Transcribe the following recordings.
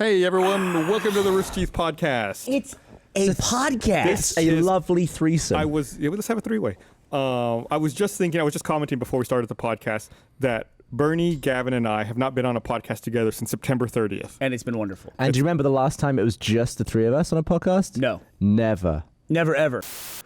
Hey everyone, welcome to the Rooster Teeth Podcast. It's a podcast. A lovely threesome. Let's have a three-way. I was just commenting before we started the podcast that Burnie, Gavin, and I have not been on a podcast together since September 30th. And it's been wonderful. And do you remember the last time it was just the three of us on a podcast? No. Never. Never, ever.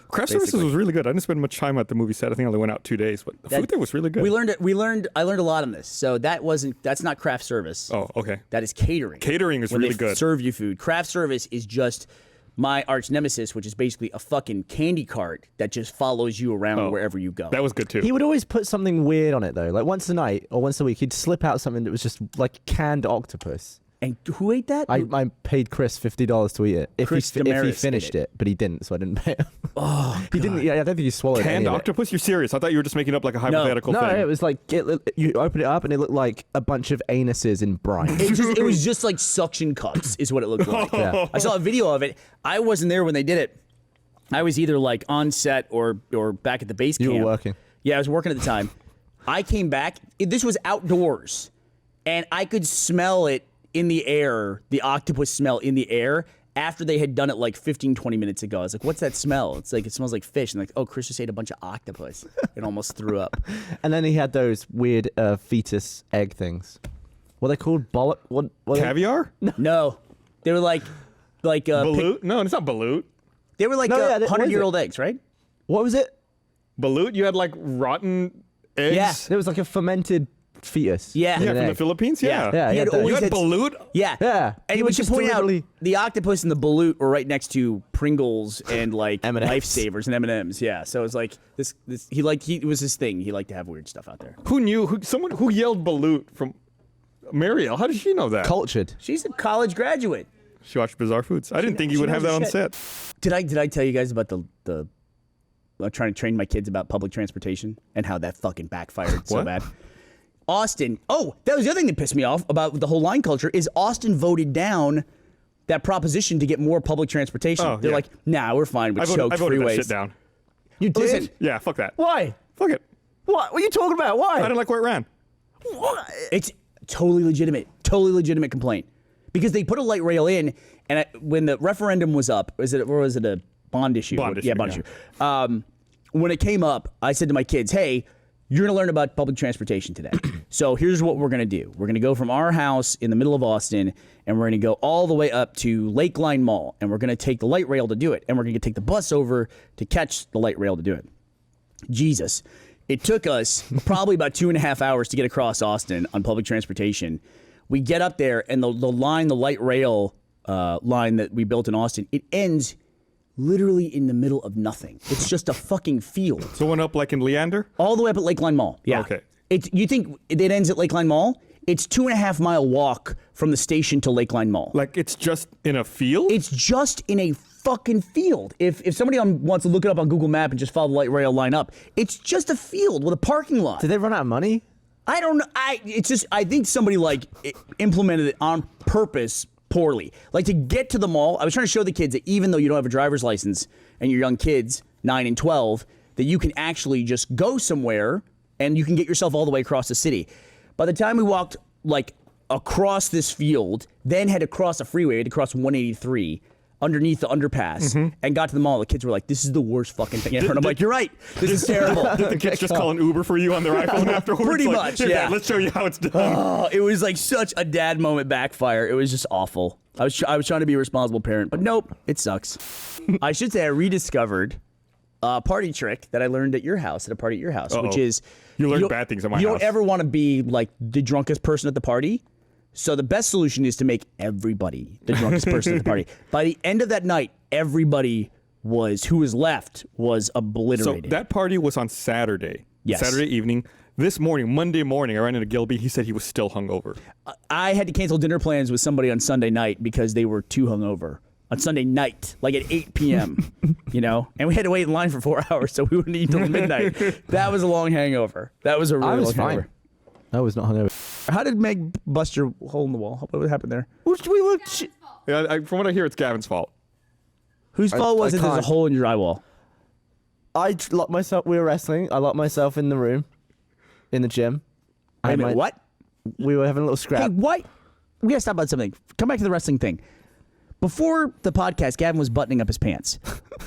Craft Services was really good. I didn't spend much time at the movie set. I think I only went out 2 days, but the food there was really good. I learned a lot on this. So that's not craft service. Oh, okay. That is catering. Catering is really good. Serve you food. Craft service is just my arch nemesis, which is basically a fucking candy cart that just follows you around wherever you go. That was good too. He would always put something weird on it though. Like once a night or once a week, he'd slip out something that was just like canned octopus. And who ate that? I paid Chris $50 to eat it if he finished it, but he didn't, so I didn't pay him. Oh, he didn't. Yeah, I don't think he swallowed canned octopus. You're serious? I thought you were just making up like a hypothetical thing. No, it was like you open it up and it looked like a bunch of anuses in brine. It was just like suction cups, is what it looked like. Yeah. I saw a video of it. I wasn't there when they did it. I was either like on set or back at the base camp. You were working. Yeah, I was working at the time. I came back. This was outdoors, and I could smell it in the air, the octopus smell in the air, after they had done it like 15, 20 minutes ago. I was like, what's that smell? It's like, it smells like fish. And like, oh, Chris just ate a bunch of octopus and almost threw up. And then he had those weird fetus egg things. What are they called? What Caviar? No. They were like balut? No, it's not balut. They were like 100-year-old eggs, right? What was it? Balut? You had like rotten eggs? Yeah. There was like a fermented fetus. Yeah. Yeah, from the Philippines? Yeah. Yeah, He had those. You had had balut? Yeah. Yeah. And He we would should just point out, deliberately- the octopus and the balut were right next to Pringles and like M&Ms. Lifesavers and M&Ms. Yeah. So it was like this it was his thing. He liked to have weird stuff out there. Who knew? Someone who yelled balut from Mariel. How did she know that? Cultured. She's a college graduate. She watched Bizarre Foods. I didn't think you would have that on set. Did I tell you guys about the trying to train my kids about public transportation and how that fucking backfired so bad? Austin. Oh, that was the other thing that pissed me off about the whole line culture is Austin voted down that proposition to get more public transportation. Oh, They're like, nah, we're fine with choked I voted freeways. that shit down. You did? Listen, Yeah, fuck that. Why? Fuck it. What are you talking about? Why? I didn't like where it ran. What? it's totally legitimate complaint because they put a light rail in, and when the referendum was up, was it a bond issue? Bond issue, Yeah, bond issue. When it came up, I said to my kids, hey, you're going to learn about public transportation today. So here's what we're going to do. We're going to go from our house in the middle of Austin, and we're going to go all the way up to Lakeline Mall, and we're going to take the light rail to do it, and we're going to take the bus over to catch the light rail to do it. Jesus. It took us probably about 2.5 hours to get across Austin on public transportation. We get up there, and the light rail line that we built in Austin, it ends literally in the middle of nothing. It's just a fucking field. So it went up like in Leander? All the way up at Lakeline Mall. Yeah. Okay. You think it ends at Lakeline Mall? It's 2.5 mile walk from the station to Lakeline Mall. Like it's just in a field? It's just in a fucking field. If somebody wants to look it up on Google Map and just follow the light rail line up, it's just a field with a parking lot. Did they run out of money? I don't know. I think somebody implemented it on purpose poorly. Like to get to the mall, I was trying to show the kids that even though you don't have a driver's license and you're young kids, 9 and 12, that you can actually just go somewhere and you can get yourself all the way across the city. By the time we walked like across this field, then had to cross a freeway, had to cross 183 underneath the underpass and got to the mall, the kids were like, this is the worst fucking thing ever. And I'm like, you're right. This is terrible. Did the kids just call an Uber for you on their iPhone afterwards? Pretty Like, much, "Here, yeah. Dad, let's show you how it's done. Oh, it was like such a dad moment backfire. It was just awful. I was trying to be a responsible parent, but nope, it sucks. I should say I rediscovered a party trick that I learned at your house, at a party at your house, which is You learned bad things at my You house. don't ever want to be like the drunkest person at the party. So the best solution is to make everybody the drunkest person at the party. By the end of that night, everybody who was left was obliterated. So that party was on Saturday. Yes. Saturday evening. This morning, Monday morning, I ran into Gilby. He said he was still hungover. I had to cancel dinner plans with somebody on Sunday night because they were too hungover. On Sunday night, like at 8 p.m., you know? And we had to wait in line for 4 hours, so we wouldn't eat until midnight. That was a long hangover. That was a really long hangover. I was not hungover. How did Meg bust your hole in the wall? What happened there? Yeah, from what I hear, it's Gavin's fault. Whose fault was I it there's a can't. hole in your drywall? I locked myself. We were wrestling. I locked myself in the room, in the gym. Wait a minute, what? We were having a little scrap. Hey, what? we gotta stop about something. Come back to the wrestling thing. Before the podcast, Gavin was buttoning up his pants.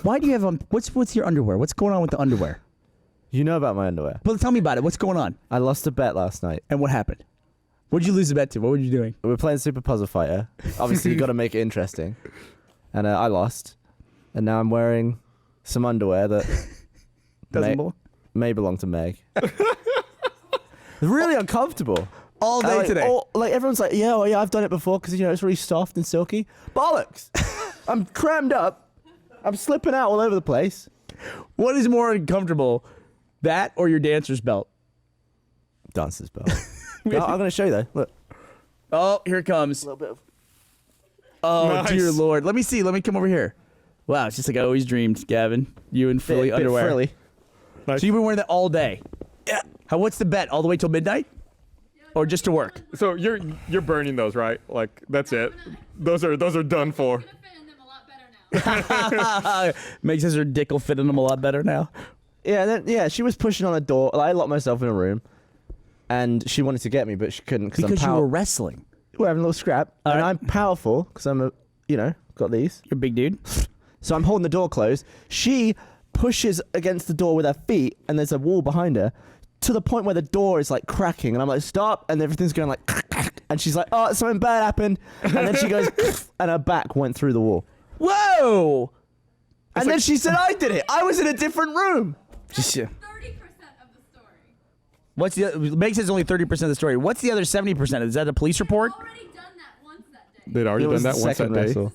Why do you have on? What's your underwear? What's going on with the underwear? You know about my underwear. But tell me about it. What's going on? I lost a bet last night. And what happened? What did you lose the bet to? What were you doing? We were playing Super Puzzle Fighter. Obviously, you got to make it interesting. And I lost. And now I'm wearing some underwear that may belong to Meg. Really uncomfortable. All day today. Like everyone's like, yeah, well, yeah, I've done it before because it's really soft and silky. Bollocks! I'm crammed up. I'm slipping out all over the place. What is more uncomfortable, that or your dancer's belt? Dancer's belt. No, I'm going to show you though. Look. Oh, here it comes. A little bit of. Oh, Nice. dear Lord. Let me see. Let me come over here. Wow, it's just like I always dreamed, Gavin. You in frilly underwear. Bit frilly. Nice. So you've been wearing that all day? Yeah. What's the bet? All the way till midnight? Or just to work? So you're burning those, right? Like that's it. Those are done for. Gonna fit in them a lot better now. Meg says her dick will fit in them a lot better now. Yeah, and then she was pushing on a door. I locked myself in a room, and she wanted to get me, but she couldn't Because you were wrestling. We're having a little scrap, and right. I'm powerful because I'm got these. You're a big dude. So I'm holding the door closed. She pushes against the door with her feet, and there's a wall behind her, to the point where the door is like cracking, and I'm like, stop, and everything's going like, and she's like, oh, something bad happened, and then she goes, and her back went through the wall. Whoa! And then she said, I did it. I was in a different room. Just, 30% of the story. what's the? Meg says only 30% of the story. What's the other 70%? Is that a police report? Already done that once that day. They'd already It done was that the once that second day. wrestle.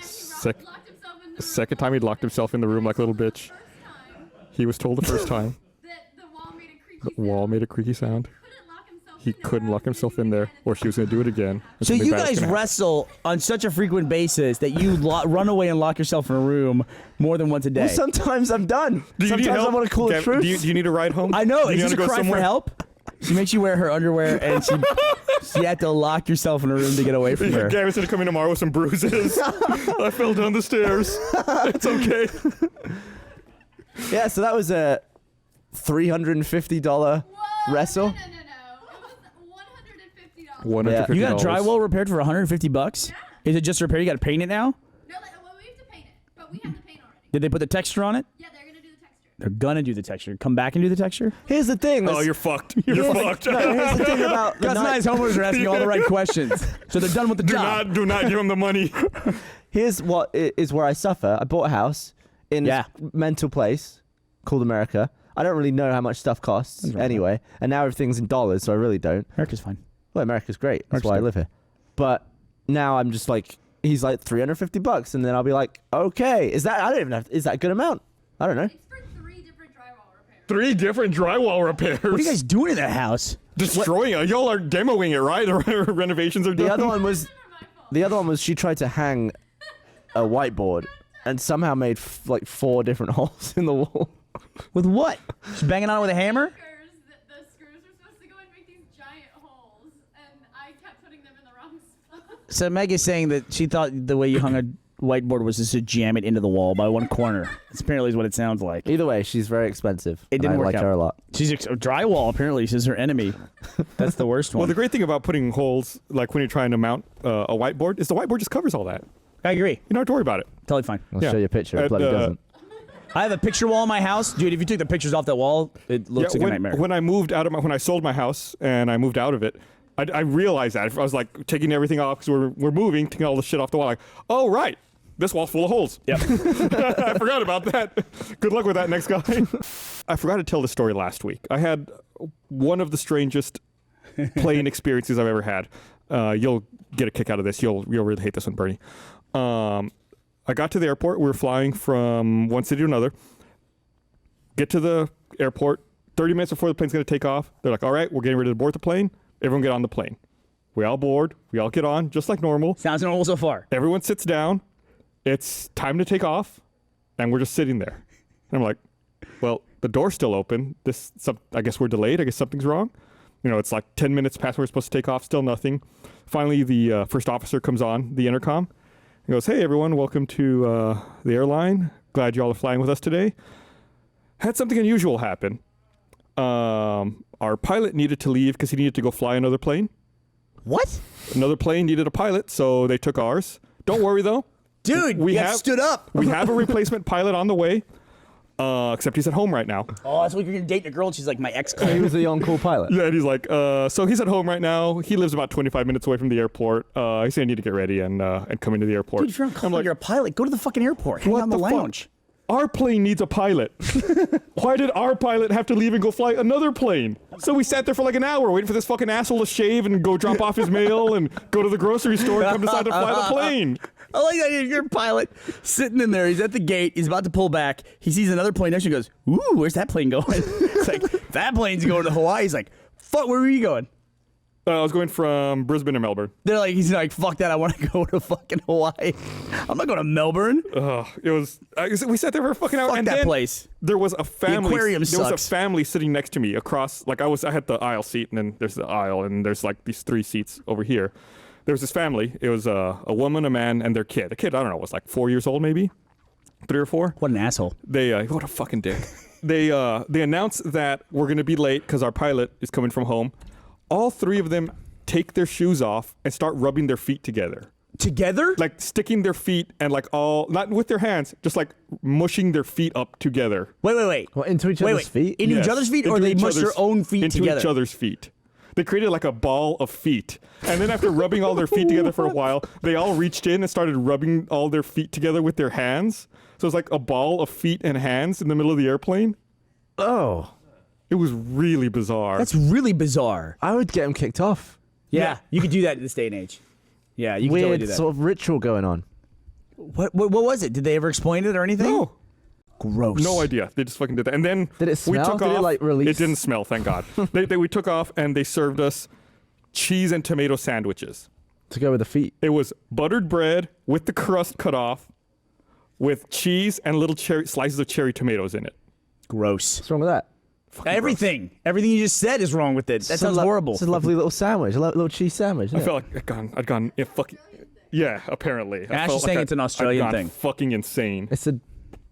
Second time he locked himself in the Second time he'd locked himself in the room like a little bitch. First time He was told the first time. that the wall made a creaky The sound. wall made a creaky sound. Couldn't lock himself He in there couldn't lock himself in there, or she was going to do it again. and So something you bad was guys gonna happen. wrestle on such a frequent basis that you run away and lock yourself in a room more than once a day. Well, sometimes I'm done. Do you need Sometimes help? I want to call the Gavin, truth. do you need a ride home? I know. Do you Is this wanna a go cry somewhere? for help? She makes you wear her underwear, and she had to lock yourself in a room to get away from her. Gavin's going to come in tomorrow with some bruises. I fell down the stairs. It's okay. Yeah, so that was a $350 Whoa, wrestle. No. It was $150. $150. You got drywall repaired for $150? Yeah. Is it just repair? You got to paint it now? No, well, we have to paint it, but we have the paint already. Did they put the texture on it? Yeah, they're gonna do the texture. They're gonna do the texture. Come back and do the texture. Here's the thing. Oh, you're fucked. You're fucked. No, here's the thing about the Gus and night. I's homeowners are asking all the right questions, so they're done with the job. Do not give him the money. Here's what is where I suffer. I bought a house in Yeah. a mental place called America. I don't really know how much stuff costs anyway, and now everything's in dollars, so I really don't. America's fine. Well, America's great. That's America's why I good. live here. But now I'm just like, he's like $350, and then I'll be like, okay, is that? I don't even know. Is that a good amount? I don't know. It's for 3 different drywall repairs. 3 different drywall repairs. What are you guys doing in that house? Destroying it. Y'all are demoing it, right? The renovations are done. The other one was They're my fault. the other one was she tried to hang a whiteboard and somehow made like 4 different holes in the wall. With what? She's banging on it with a hammer? The screws were supposed to go and make these giant holes, and I kept putting them in the wrong spot. So Meg is saying that she thought the way you hung a whiteboard was just to jam it into the wall by one corner. That's apparently is what it sounds like. Either way, she's very expensive. It and didn't I work like out. her a lot. She's drywall apparently. She's her enemy. That's the worst one. Well, the great thing about putting holes, like when you're trying to mount a whiteboard, is the whiteboard just covers all that. I agree. You don't have to worry about it. Totally fine. I'll Yeah. show you a picture. It And, bloody doesn't. I have a picture wall in my house, dude. If you took the pictures off that wall, it looks like a nightmare. When I moved out of when I sold my house and I moved out of it, I realized that I was like taking everything off because we're moving, taking all the shit off the wall. Like, oh right, this wall's full of holes. Yep. I forgot about that. Good luck with that next guy. I forgot to tell the story last week. I had one of the strangest plane experiences I've ever had. You'll get a kick out of this. You'll really hate this one, Burnie. I got to the airport. We were flying from one city to another. Get to the airport 30 minutes before the plane's going to take off. They're like, all right, we're getting ready to board the plane. Everyone get on the plane. We all board. We all get on, just like normal. Sounds normal so far. Everyone sits down. It's time to take off, and we're just sitting there. And I'm like, well, the door's still open. I guess we're delayed. I guess something's wrong. You know, it's like 10 minutes past when we're supposed to take off. Still nothing. Finally, the first officer comes on the intercom. He goes, hey, everyone, welcome to the airline. Glad you all are flying with us today. Had something unusual happen. Our pilot needed to leave because he needed to go fly another plane. What? Another plane needed a pilot, so they took ours. Don't worry though. Dude, We you got have- stood up. We have a replacement pilot on the way. Except he's at home right now. Oh, that's like you're gonna date a girl and she's like my ex. He was the on-call pilot. Yeah, and he's like, so he's at home right now. He lives about 25 minutes away from the airport. He said I need to get ready and come into the airport. Dude, if you're on call, you're a pilot. Go to the fucking airport. Hang out in the fuck? lounge. Our plane needs a pilot. Why did our pilot have to leave and go fly another plane? So we sat there for like an hour waiting for this fucking asshole to shave and go drop off his mail and go to the grocery store and come decide to fly the plane. I like that you're a pilot sitting in there. He's at the gate. He's about to pull back. He sees another plane next to him and goes, ooh, where's that plane going? It's like, that plane's going to Hawaii. He's like, fuck, where were you going? I was going from Brisbane to Melbourne. He's like, fuck that. I want to go to fucking Hawaii. I'm not going to Melbourne. We sat there for a fucking hour. Fuck and that then place. There was a family. aquarium there was a sucks. family sitting next to me across. Like I had the aisle seat, and then there's the aisle, and there's like these 3 seats over here. There was this family. It was a woman, a man, and their kid. The kid, I don't know, was like 4 years old, maybe 3 or 4. What an asshole. What a fucking dick. They announced that we're gonna be late because our pilot is coming from home. All 3 of them take their shoes off and start rubbing their feet together. Together? Like sticking their feet and like not with their hands, just like mushing their feet up together. Wait. What, into each other's feet? Into each Yes, other's feet, or into they each mush their other's- own feet into together? each other's feet. They created like a ball of feet. And then after rubbing all their feet together for a while, they all reached in and started rubbing all their feet together with their hands. So it's like a ball of feet and hands in the middle of the airplane. Oh. It was really bizarre. That's really bizarre. I would get him kicked off. Yeah, you could do that in this day and age. Yeah, you can totally Weird do that. sort of ritual going on. What was it? Did they ever explain it or anything? No. Gross. No idea. They just fucking did that. And then Did it we smell? took Did it, off. like, release? It didn't smell, thank God. We took off and they served us cheese and tomato sandwiches. To go with the feet. It was buttered bread with the crust cut off, with cheese and little slices of cherry tomatoes in it. Gross. What's wrong with that? Everything you just said is wrong with it. That sounds horrible. It's a lovely little sandwich, a little cheese sandwich. I felt like I'd gone fucking. Yeah, apparently. Ash is saying it's an Australian I'd gone thing. Fucking insane. It's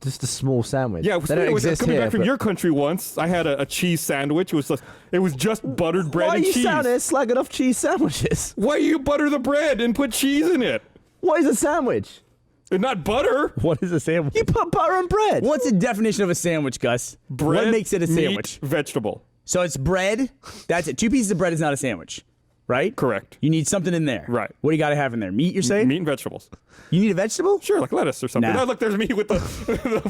just a small sandwich. Yeah, they don't exist coming here. back from but- your country once. I had a cheese sandwich. It was just buttered bread Why are and you cheese. down there slagging off cheese sandwiches? Why you butter the bread and put cheese in it? What is a sandwich? And not butter. What is a sandwich? You put butter on bread. What's the definition of a sandwich, Gus? Bread, what makes it a meat, sandwich? vegetable. So it's bread. That's it. 2 pieces of bread is not a sandwich, right? Correct. You need something in there. Right. What do you got to have in there? Meat, you're saying? Meat and vegetables. You need a vegetable? Sure, like lettuce or something. Nah. No, look, there's meat with the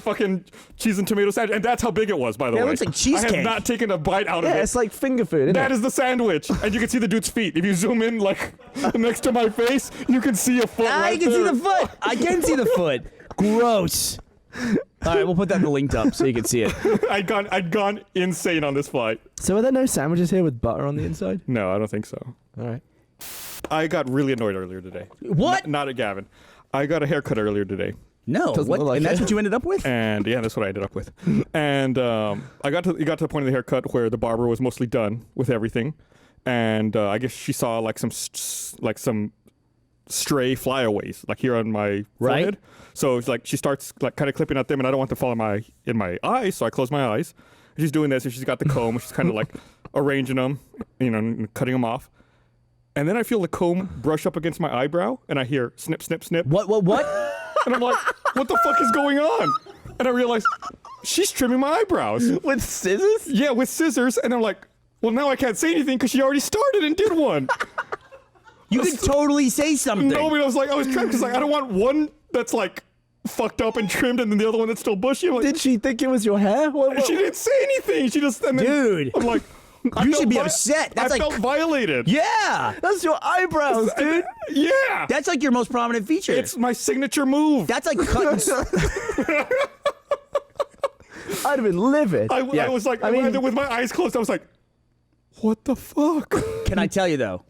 fucking cheese and tomato sandwich. And that's how big it was, by the Yeah, it way. looks like I cheesecake. have not taken a bite out of Yeah, it. it's like finger food, isn't That it? is the sandwich. And you can see the dude's feet. If you zoom in, like, next to my face, you can see a foot I right can see there. the foot. I can see the foot. Gross. All right, we'll put that in the linked up so you can see it. I'd gone insane on this flight. So are there no sandwiches here with butter on the inside? No, I don't think so. All right. I got really annoyed earlier today. What? Not at Gavin. I got a haircut earlier today. No. Doesn't What? look like And that's it. what you ended up with? And yeah, that's what I ended up with. And it got to the point of the haircut where the barber was mostly done with everything, and I guess she saw like some stray flyaways like here on my forehead. So it's like she starts like kind of clipping at them, and I don't want them to fall in my eyes, so I close my eyes. And she's doing this, and she's got the comb, she's kind of like arranging them, and cutting them off. And then I feel the comb brush up against my eyebrow, and I hear snip, snip, snip. What? And I'm like, what the fuck is going on? And I realize she's trimming my eyebrows. With scissors? Yeah, with scissors. And I'm like, well, now I can't say anything because she already started and did one. You could totally say something. No, but I was trying because like I don't want one that's like fucked up and trimmed and then the other one that's still bushy. I'm like, Did she think it was your hair? What? she didn't say anything. She just and then, Dude. I'm like, I You felt should be upset. That's I like- felt violated. Yeah. That's your eyebrows, dude. Yeah. That's like your most prominent feature. It's my signature move. That's like cutting. I'd have been livid. I was like, I mean- with my eyes closed, I was like, what the fuck? Can I tell you though?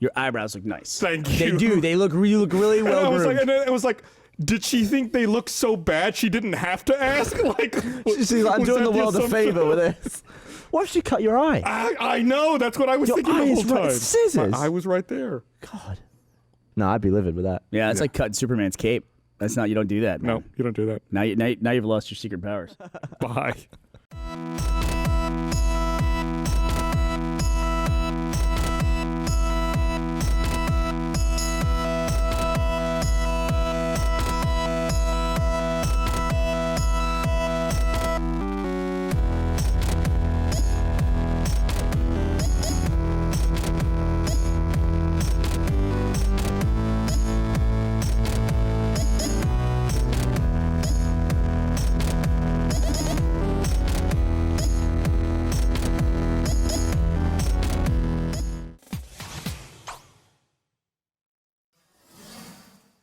Your eyebrows look nice. Thank They you. do. They look really And well I was groomed. like, and I was like, did she think they looked so bad she didn't have to ask? Like, She's like, I'm was doing that the world a assumption? favor with this. Why if she cut your eye? I know. That's what I was Your thinking eye the is whole right- time. scissors. My eye was right there. God. No, I'd be livid with that. Yeah, it's like cutting Superman's cape. That's not. You don't do that. Man. No, you don't do that. Now you've lost your secret powers. Bye.